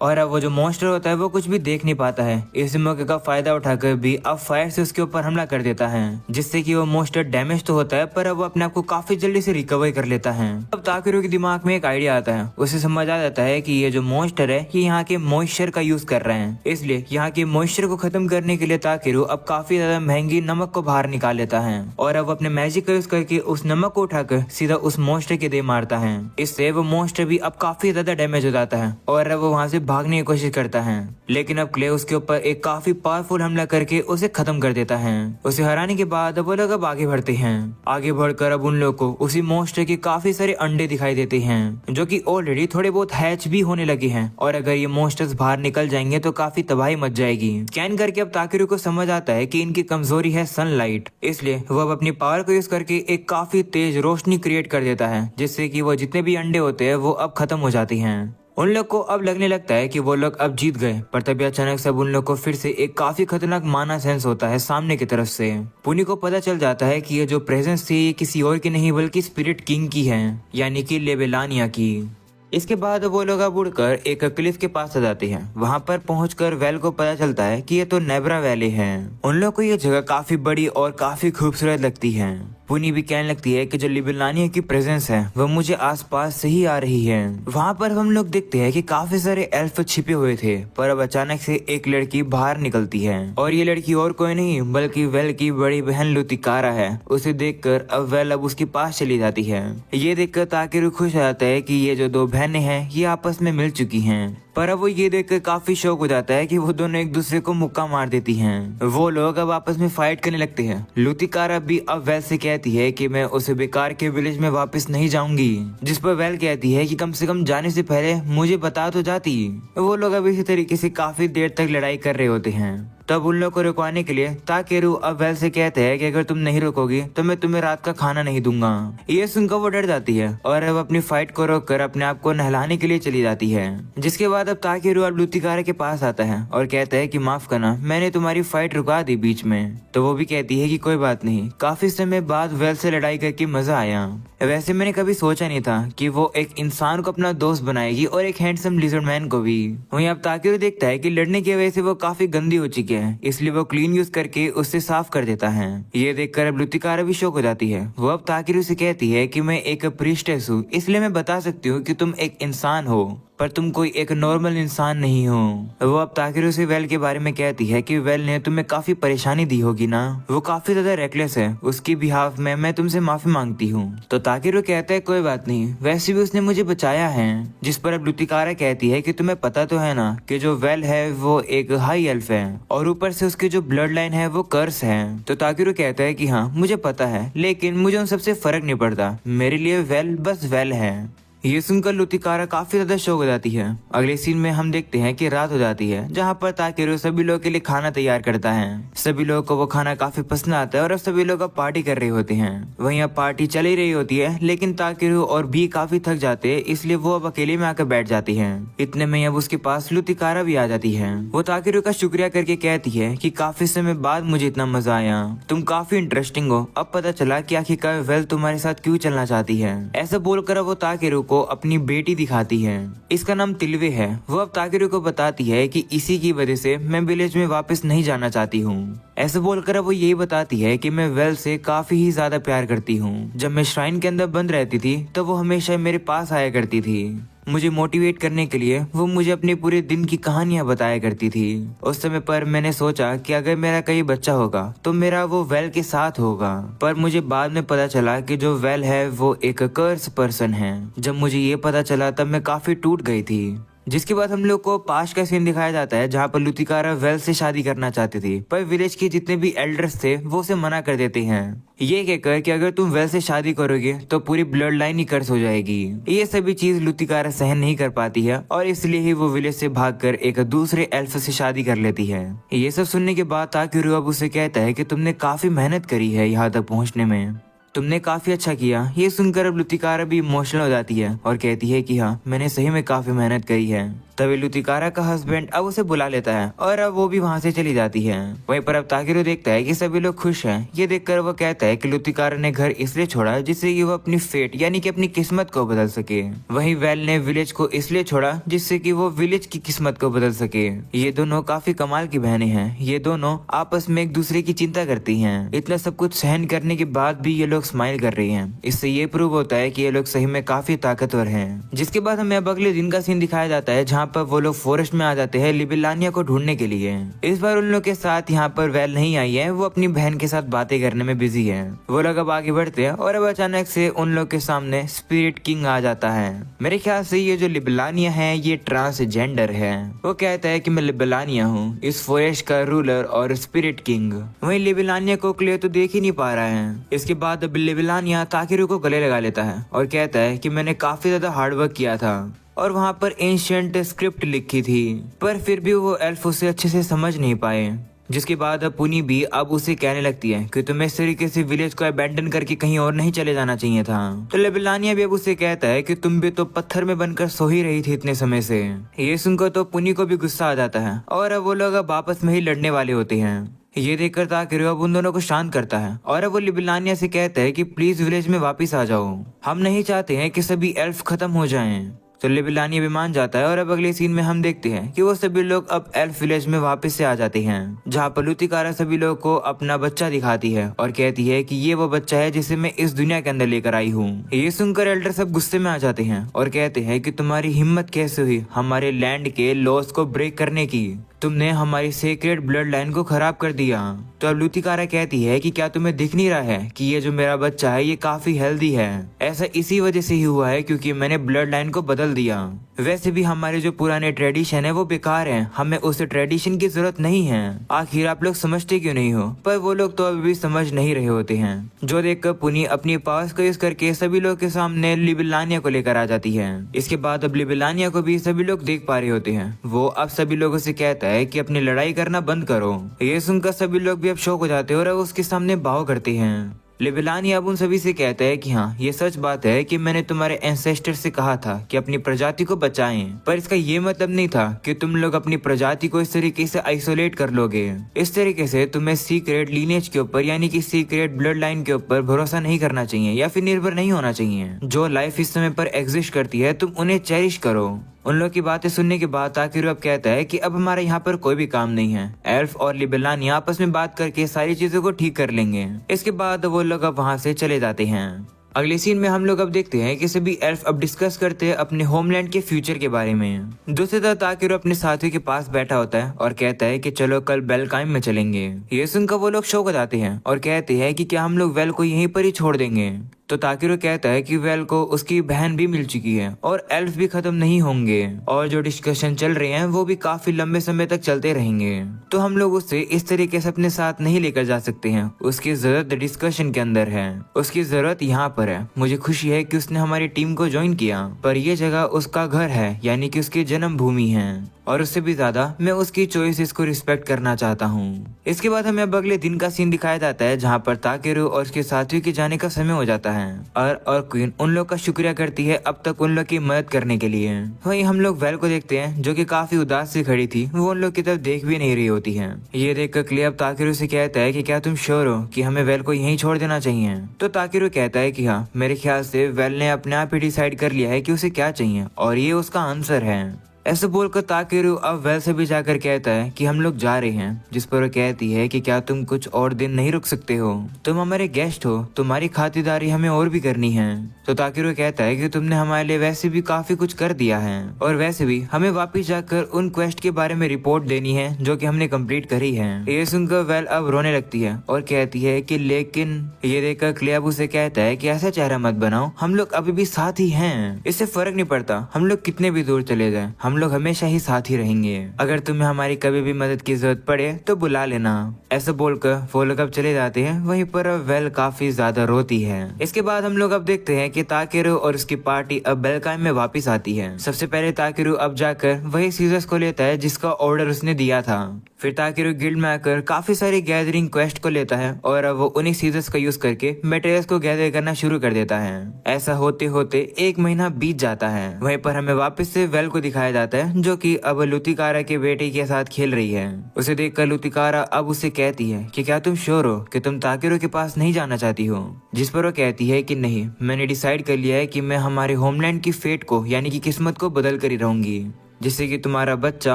A: और अब वो जो मॉन्स्टर होता है वो कुछ भी देख नहीं पाता है। इस मौके का फायदा उठाकर भी अब फायर से उसके ऊपर हमला कर देता है, जिससे कि वो मॉन्स्टर डैमेज तो होता है पर अब वो अपने आप को काफी जल्दी से रिकवर कर लेता है। अब ताकेरू के दिमाग में एक आइडिया आता है, उसे समझ आ जाता है कि ये जो मॉन्स्टर है ये यहाँ के मॉइस्चर का यूज कर रहे हैं, इसलिए यहाँ के मॉइस्चर को खत्म करने के लिए ताकेरू अब काफी ज्यादा महंगी नमक को बाहर निकाल लेता है और अब अपने मैजिक का यूज करके उस नमक को उठाकर सीधा उस मॉन्स्टर के दे मारता है। इससे वो मॉन्स्टर भी अब काफी ज्यादा डैमेज हो जाता है और अब वो वहाँ से भागने की कोशिश करता है, लेकिन अब क्ले उसके ऊपर एक काफी पावरफुल हमला करके उसे खत्म कर देता है। उसे हराने के बाद वो लोग अब आगे बढ़ते हैं। आगे बढ़कर अब उन लोगों को उसी मॉन्स्टर के काफी सारे अंडे दिखाई देते हैं, जो कि ऑलरेडी थोड़े बहुत हैच भी होने लगे हैं और अगर ये मॉन्स्टर्स बाहर निकल जाएंगे तो काफी तबाही मच जाएगी। स्कैन करके अब ताकेरू को समझ आता है कि इनकी कमजोरी है सनलाइट, इसलिए वो अब अपनी पावर को यूज करके एक काफी तेज रोशनी क्रिएट कर देता है, जिससे कि वो जितने भी अंडे होते हैं वो अब खत्म हो जाते हैं। उन लोग को अब लगने लगता है कि वो लोग अब जीत गए, पर तभी अचानक से उन लोग को फिर से एक काफी खतरनाक माना सेंस होता है सामने की तरफ से। पुनी को पता चल जाता है कि ये जो प्रेजेंस थी ये किसी और की नहीं बल्कि स्पिरिट किंग की है, यानी कि लेबेलानिया की। इसके बाद वो लोग अब उड़कर एक क्लिफ के पास आ जाते हैं। वहाँ पर पहुंचकर वेल को पता चलता है कि ये तो नेब्रा वैली है। उन लोग को ये जगह काफी बड़ी और काफी खूबसूरत लगती है। पुनी भी कहने लगती है कि जो लिबेलानिया की प्रेजेंस है वह मुझे आसपास से ही आ रही है। वहाँ पर हम लोग देखते हैं कि काफी सारे एल्फ छिपे हुए थे, पर अब अचानक से एक लड़की बाहर निकलती है और ये लड़की और कोई नहीं बल्कि वेल की बड़ी बहन लुतिकारा है। उसे देखकर अब वेल अब उसके पास चली जाती है। ये देखकर ताकेरू खुश हो जाता है कि ये जो दो बहनें हैं ये आपस में मिल चुकी हैं, पर अब वो ये देखकर काफी शौक हो जाता है कि वो दोनों एक दूसरे को मुक्का मार देती हैं। वो लोग अब आपस में फाइट करने लगते हैं। लुतिकारा भी अब वेल से कहती है कि मैं उस बेकार के विलेज में वापस नहीं जाऊंगी, जिस पर वेल कहती है कि कम से कम जाने से पहले मुझे बता तो जाती। वो लोग अब इसी तरीके से काफी देर तक लड़ाई कर रहे होते हैं। तब उन लोग को रुकवाने के लिए ताकेरू अब वेल से कहते हैं कि अगर तुम नहीं रुकोगी तो मैं तुम्हें रात का खाना नहीं दूंगा। ये सुनकर वो डर जाती है और अब अपनी फाइट को रोककर अपने आप को नहलाने के लिए चली जाती है। जिसके बाद अब ताकेरू अब लुतिकारा के पास आता है और कहता है कि माफ करना, मैंने तुम्हारी फाइट रुका दी बीच में। तो वो भी कहती है कि कोई बात नहीं, काफी समय बाद वेल से लड़ाई करके मजा आया। वैसे मैंने कभी सोचा नहीं था कि वो एक इंसान को अपना दोस्त बनाएगी और एक हैंडसम लिजर्ड मैन को भी। वहीं अब ताकेरू देखता है कि लड़ने की वजह से वो काफी गंदी हो चुकी है, इसलिए वो क्लीन यूज करके उससे साफ कर देता है। ये देखकर अब लुतिकारा भी शौक हो जाती है। वो अब ताकेरू से कहती है कि मैं एक प्रीस्टेस हूँ, इसलिए मैं बता सकती हूँ कि तुम एक इंसान हो, पर तुम कोई एक नॉर्मल इंसान नहीं हो। वो अब ताकेरू से वेल के बारे में कहती है कि वेल ने तुम्हें काफी परेशानी दी होगी ना, वो काफी ज्यादा रेकलेस है, उसकी बिहाफ में मैं तुमसे माफी मांगती हूँ। तो ताकेरू कहता है कोई बात नहीं, वैसे भी उसने मुझे बचाया है। जिस पर अब लुतिकारा कहती है कि तुम्हें पता तो है ना कि जो वेल है वो एक हाई एल्फ है और ऊपर से उसकी जो ब्लड लाइन है वो कर्स है। तो ताकेरू कहता है कि हाँ मुझे पता है, लेकिन मुझे उन सबसे फर्क नहीं पड़ता, मेरे लिए वेल बस वेल है। ये सुनकर लुतिकारा काफी ज्यादा शौक हो जाती है। अगले सीन में हम देखते हैं कि रात हो जाती है, जहाँ पर ताकेरू सभी लोगों के लिए खाना तैयार करता है। सभी लोगों को वो खाना काफी पसंद आता है और अब सभी लोग अब पार्टी कर रहे होते हैं। वहीं अब पार्टी चल ही रही होती है, लेकिन ताकेरू और भी काफी थक जाते हैं, इसलिए वो अब अकेले में आकर बैठ जाती है। इतने में अब उसके पास लुतिकारा भी आ जाती है। वो ताकेरू का शुक्रिया करके कहती है कि काफी समय बाद मुझे इतना मजा आया, तुम काफी इंटरेस्टिंग हो, अब पता चला कि आखिरकार वेल तुम्हारे साथ क्यों चलना चाहती है। ऐसा बोलकर वो ताकेरू को अपनी बेटी दिखाती है, इसका नाम तिलवे है। वो अब ताकेरू को बताती है कि इसी की वजह से मैं विलेज में वापस नहीं जाना चाहती हूँ। ऐसे बोलकर वो यही बताती है कि मैं वेल से काफी ही ज्यादा प्यार करती हूँ। जब मैं श्राइन के अंदर बंद रहती थी तो वो हमेशा मेरे पास आया करती थी, मुझे मोटिवेट करने के लिए वो मुझे अपने पूरे दिन की कहानियां बताया करती थी। उस समय पर मैंने सोचा कि अगर मेरा कहीं बच्चा होगा तो मेरा वो वेल के साथ होगा, पर मुझे बाद में पता चला कि जो वेल है वो एक कर्स पर्सन है। जब मुझे ये पता चला तब मैं काफी टूट गई थी। जिसके बाद हम लोग को पास्ट का सीन दिखाया जाता है जहाँ पर लुतिकारा वेल से शादी करना चाहती थी, पर विलेज के जितने भी एल्डर्स थे वो उसे मना कर देते हैं, ये कहकर कि अगर तुम वेल से शादी करोगे तो पूरी ब्लड लाइन ही कर्स हो जाएगी। ये सभी चीज लुतिकारा सहन नहीं कर पाती है और इसलिए ही वो विलेज से भागकर एक दूसरे एल्फ से शादी कर लेती है। ये सब सुनने के बाद ताकेरू अब उसे कहता है कि तुमने काफी मेहनत करी है यहाँ तक पहुँचने में, तुमने काफी अच्छा किया। ये सुनकर अब लुतिकारा भी इमोशनल हो जाती है और कहती है कि हाँ, मैंने सही में काफी मेहनत करी है। तभी लुतिकारा का हस्बैंड अब उसे बुला लेता है और अब वो भी वहाँ से चली जाती है। वहीं पर अब ताकेरू देखता है कि सभी लोग खुश हैं। ये देखकर वो कहता है कि लुतिकारा ने घर इसलिए छोड़ा जिससे कि वो अपनी फेट यानी कि अपनी किस्मत को बदल सके। वहीं वेल ने विलेज को इसलिए छोड़ा जिससे कि वो विलेज की किस्मत को बदल सके। ये दोनों काफी कमाल की बहनें हैं। ये दोनों आपस में एक दूसरे की चिंता करती हैं। इतना सब कुछ सहन करने के बाद भी ये लोग स्माइल कर रही हैं। इससे ये प्रूव होता है कि ये लोग सही में काफी ताकतवर हैं। जिसके बाद हमें अब अगले दिन का सीन दिखाया जाता है जहाँ पर वो लोग फॉरेस्ट में आ जाते हैं लिबिलानिया को ढूंढने के लिए। इस बार उन लोग के साथ यहाँ पर वेल नहीं आई है, वो अपनी बहन के साथ बातें करने में बिजी है। वो लोग अब आगे बढ़ते हैं और अब अचानक से उन लोग के सामने स्पिरिट किंग आ जाता है। मेरे ख्याल से ये जो लिबिलानिया है ये ट्रांसजेंडर है। वो कहता है कि मैं लिबिलानिया हूँ, इस फॉरेस्ट का रूलर और स्पिरिट किंग। वहीं लिबिलानिया को क्लियर तो देख ही नहीं पा रहा है। इसके बाद अब लिबिलानिया ताकेरू को गले लगा लेता है और कहता है कि मैंने काफी ज्यादा हार्डवर्क किया था और वहाँ पर एंशिएंट स्क्रिप्ट लिखी थी, पर फिर भी वो एल्फ उसे अच्छे से समझ नहीं पाए। जिसके बाद अब पुनी भी अब उसे कहने लगती है कि तुम्हें इस तरीके से विलेज को अबैंडन करके कहीं और नहीं चले जाना चाहिए था। तो लिबिलानिया भी अब उसे कहता है कि तुम भी तो पत्थर में बनकर सो ही रही थी इतने समय से। ये सुनकर तो पुनी को भी गुस्सा आ जाता है और अब वो लोग अब आपस में ही लड़ने वाले होते हैं। ये देखकर ताकेरू अब उन दोनों को शांत करता है और अब वो लिबिलानिया से कहता है कि प्लीज विलेज में वापस आ जाओ, हम नहीं चाहते हैं कि सभी एल्फ खत्म हो जाएं। तो लिबिलानिया भी मान जाता है और अब अगले सीन में हम देखते हैं कि वो सभी लोग अब एल्फ विलेज में वापस से आ जाते हैं, जहाँ पर लुतिकारा सभी लोगों को अपना बच्चा दिखाती है और कहती है कि ये वो बच्चा है जिसे मैं इस दुनिया के अंदर लेकर आई हूँ। ये सुनकर एल्डर सब गुस्से में आ जाते हैं और कहते हैं कि तुम्हारी हिम्मत कैसे हुई हमारे लैंड के लॉस को ब्रेक करने की, तुमने हमारी सीक्रेट ब्लड लाइन को खराब कर दिया। तो अब लुतिकारा कहती है कि क्या तुम्हें दिख नहीं रहा है कि ये जो मेरा बच्चा है ये काफी हेल्दी है, ऐसा इसी वजह से ही हुआ है क्योंकि मैंने ब्लड लाइन को बदल दिया। वैसे भी हमारे जो पुराने ट्रेडिशन है वो बेकार हैं, हमें उस ट्रेडिशन की जरूरत नहीं है। आखिर आप लोग समझते क्यों नहीं हो? पर वो लोग तो अभी भी समझ नहीं रहे होते हैं, जो देखकर पुनी अपनी पावर्स को यूज करके सभी लोग के सामने लिबिलानिया को लेकर आ जाती है। इसके बाद अब लिबिलानिया को भी सभी लोग देख पा रहे होते हैं। वो अब सभी लोगों से कहता है कि अपनी लड़ाई करना बंद करो। ये सुनकर सभी लोग भी अब शौक हो जाते हैं और अब उसके सामने भाव करते हैं। लिबिलानिया अब उन सभी से कहता है कि हाँ, ये सच बात है कि मैंने तुम्हारे एंसेस्टर से कहा था कि अपनी प्रजाति को बचाएं, पर इसका ये मतलब नहीं था कि तुम लोग अपनी प्रजाति को इस तरीके से आइसोलेट कर लोगे। इस तरीके से तुम्हें सीक्रेट लीनेज के ऊपर यानी कि सीक्रेट ब्लड लाइन के ऊपर भरोसा नहीं करना चाहिए या फिर निर्भर नहीं होना चाहिए। जो लाइफ इस समय पर एग्जिस्ट करती है तुम उन्हें चेरिश करो। उन लोग की बातें सुनने के बाद ताकेरू अब कहता है कि अब हमारे यहाँ पर कोई भी काम नहीं है, एल्फ और लिबिलानिया आपस में बात करके सारी चीजों को ठीक कर लेंगे। इसके बाद वो लोग अब वहाँ से चले जाते हैं। अगले सीन में हम लोग अब देखते हैं कि सभी एल्फ अब डिस्कस करते हैं अपने होमलैंड के फ्यूचर के बारे में। दूसरी तरफ ताकेरू अपने साथियों के पास बैठा होता है और कहता है कि चलो कल बेलकाइम में चलेंगे। ये सुनकर वो लोग शौक हो जाते हैं और कहते हैं कि क्या हम लोग वेल को यहीं पर ही छोड़ देंगे। तो ताकेरू कहता है कि वेल को उसकी बहन भी मिल चुकी है और एल्फ भी खत्म नहीं होंगे और जो डिस्कशन चल रहे हैं वो भी काफी लंबे समय तक चलते रहेंगे। तो हम लोग उसे इस तरीके से अपने साथ नहीं लेकर जा सकते हैं, उसकी जरूरत डिस्कशन के अंदर है, उसकी जरूरत यहाँ पर है। मुझे खुशी है कि उसने हमारी टीम को ज्वाइन किया, पर यह जगह उसका घर है यानी कि उसकी जन्म भूमि है और उससे भी ज्यादा मैं उसकी चॉइसेस को रिस्पेक्ट करना चाहता हूँ। इसके बाद हमें अब अगले दिन का सीन दिखाया जाता है जहाँ पर ताकेरू और उसके साथियों के जाने का समय हो जाता है और क्वीन उन लोग का शुक्रिया करती है अब तक उन लोग की मदद करने के लिए। वहीं हम लोग वेल को देखते हैं जो कि काफी उदास से खड़ी थी, वो उन लोग की तरफ देख भी नहीं रही होती है। ये देखकर क्ले अब ताकेरू से कहता है कि क्या तुम श्योर हो कि हमें वेल को यहीं छोड़ देना चाहिए? तो ताकेरू कहता है कि हाँ, मेरे ख्याल से वेल ने अपने आप ही डिसाइड कर लिया है कि उसे क्या चाहिए और ये उसका आंसर है। ऐसे बोलकर ताकेरू अब वेल से भी जाकर कहता है कि हम लोग जा रहे हैं, जिस पर वो कहती है कि क्या तुम कुछ और दिन नहीं रुक सकते हो? तुम हमारे गेस्ट हो, तुम्हारी खातिरदारी हमें और भी करनी है। तो ताकेरू कहता है कि तुमने हमारे लिए वैसे भी काफी कुछ कर दिया है और वैसे भी हमें वापस जाकर उन क्वेस्ट के बारे में रिपोर्ट देनी है जो कि हमने कंप्लीट करी है। ये सुनकर वेल अब रोने लगती है और कहती है कि लेकिन ये देखकर क्ले अब उसे कहता है कि ऐसा चेहरा मत बनाओ, हम लोग अभी भी साथ ही हैं, इससे फर्क नहीं पड़ता हम लोग कितने भी दूर चले जाए, हम लोग हमेशा ही साथ ही रहेंगे। अगर तुम्हें हमारी कभी भी मदद की जरूरत पड़े तो बुला लेना। ऐसा बोलकर वो लोग अब चले जाते हैं। वहीं पर वेल काफी ज्यादा रोती है। इसके बाद हम लोग अब देखते हैं कि ताकेरू और उसकी पार्टी अब बेलकाई में वापस आती है। सबसे पहले ताकेरू अब जाकर वही सीजर्स को लेता है जिसका ऑर्डर उसने दिया था। फिर ताकेरू गिल्ड में आकर काफी सारी गैदरिंग क्वेस्ट को लेता है और अब वो उन्हीं सीजर्स का यूज करके मटेरियल्स को गैदर करना शुरू कर देता है। ऐसा होते होते 1 महीना बीत जाता है। वहीं पर हमें वापस से वेल को दिखाया जाता है जो कि अब लुतिकारा के बेटे के साथ खेल रही है। उसे देखकर लुतिकारा अब उसे कहती है कि क्या तुम श्योर हो कि तुम ताकेरू के पास नहीं जाना चाहती हो। जिस पर वो कहती है कि नहीं, मैंने डिसाइड कर लिया है कि मैं हमारे होमलैंड की फेट को यानी कि किस्मत को बदल कर ही रहूंगी, जिससे कि तुम्हारा बच्चा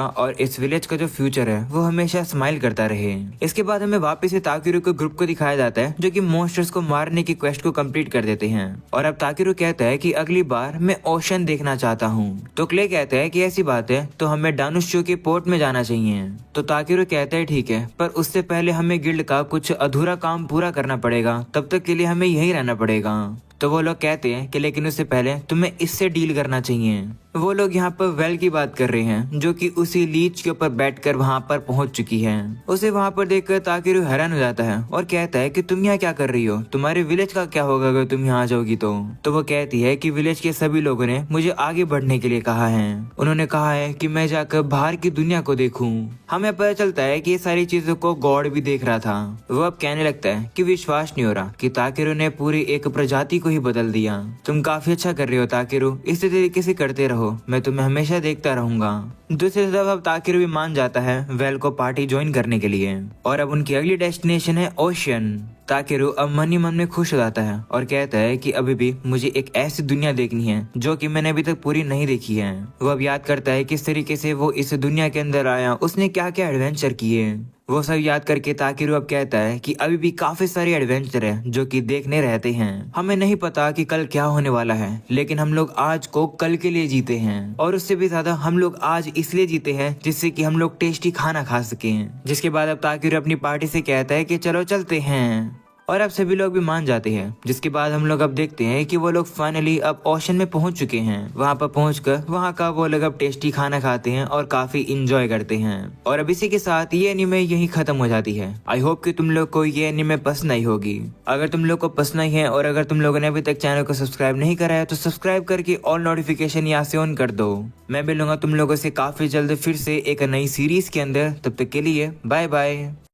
A: और इस विलेज का जो फ्यूचर है वो हमेशा स्माइल करता रहे। इसके बाद हमें वापस से ताकेरू के ग्रुप को दिखाया जाता है जो कि मॉन्स्टर्स को मारने की क्वेस्ट को कंप्लीट कर देते हैं। और अब ताकेरू कहता है कि अगली बार मैं ओशन देखना चाहता हूँ। तो क्ले कहता है कि ऐसी बात है तो हमें डानुशो के पोर्ट में जाना चाहिए। तो ताकेरू कहता है ठीक है, पर उससे पहले हमें गिल्ड का कुछ अधूरा काम पूरा करना पड़ेगा, तब तक के लिए हमें यहीं रहना पड़ेगा। तो वो लोग कहते हैं कि लेकिन उससे पहले तुम्हें इससे डील करना चाहिए। वो लोग यहाँ पर वेल की बात कर रहे हैं जो कि उसी लीच के ऊपर बैठकर वहाँ पर पहुँच चुकी है। उसे वहाँ पर देखकर ताकेरू हैरान हो जाता है और कहता है कि तुम यहाँ क्या कर रही हो, तुम्हारे विलेज का क्या होगा अगर तुम यहाँ आ जाओगी तो वो कहती है कि विलेज के सभी लोगों ने मुझे आगे बढ़ने के लिए कहा है। उन्होंने कहा है कि मैं जाकर बाहर की दुनिया को देखूं। हमें पता चलता है कि ये सारी चीजों को गॉड भी देख रहा था। वो अब कहने लगता है कि विश्वास नहीं हो रहा कि ताकेरू ने पूरी एक प्रजाति को ही बदल दिया। तुम काफी अच्छा कर रहे हो ताकेरू, इसी तरीके से करते रहो, मैं तुम्हें हमेशा देखता रहूंगा। दूसरी तरफ अब ताकेरू भी मान जाता है वेल को पार्टी ज्वाइन करने के लिए और अब उनकी अगली डेस्टिनेशन है ओशियन। ताकेरू अब मन ही मन में खुश हो जाता है और कहता है कि अभी भी मुझे एक ऐसी दुनिया देखनी है जो कि मैंने अभी तक पूरी नहीं देखी है। वो अब याद करता है किस तरीके से वो इस दुनिया के अंदर आया, उसने क्या क्या एडवेंचर किए। वो सब याद करके ताकेरू अब कहता है कि अभी भी काफी सारे एडवेंचर है जो कि देखने रहते हैं। हमें नहीं पता कि कल क्या होने वाला है, लेकिन हम लोग आज को कल के लिए जीते हैं और उससे भी ज्यादा हम लोग आज इसलिए जीते हैं जिससे कि हम लोग टेस्टी खाना खा सकें। जिसके बाद अब ताकेरू अपनी पार्टी से कहता है कि चलो चलते हैं और अब सभी लोग भी मान जाते हैं। जिसके बाद हम लोग अब देखते हैं कि वो लोग फाइनली अब ओशन में पहुंच चुके हैं। वहां पर पहुंचकर वहां का वो लोग अब टेस्टी खाना खाते हैं और काफी इंजॉय करते हैं। और अब इसी के साथ ये एनीमे यहीं खत्म हो जाती है। आई होप कि तुम लोग को ये एनीमे पसंद आई होगी। अगर तुम लोग को पसंद आई है और अगर तुम लोगों ने अभी तक चैनल को सब्सक्राइब नहीं करा है तो सब्सक्राइब करके ऑल नोटिफिकेशन यहाँ से ऑन कर दो। मैं मिलूंगा तुम लोगों से काफी जल्द फिर से एक नई सीरीज के अंदर। तब तक के लिए बाय बाय।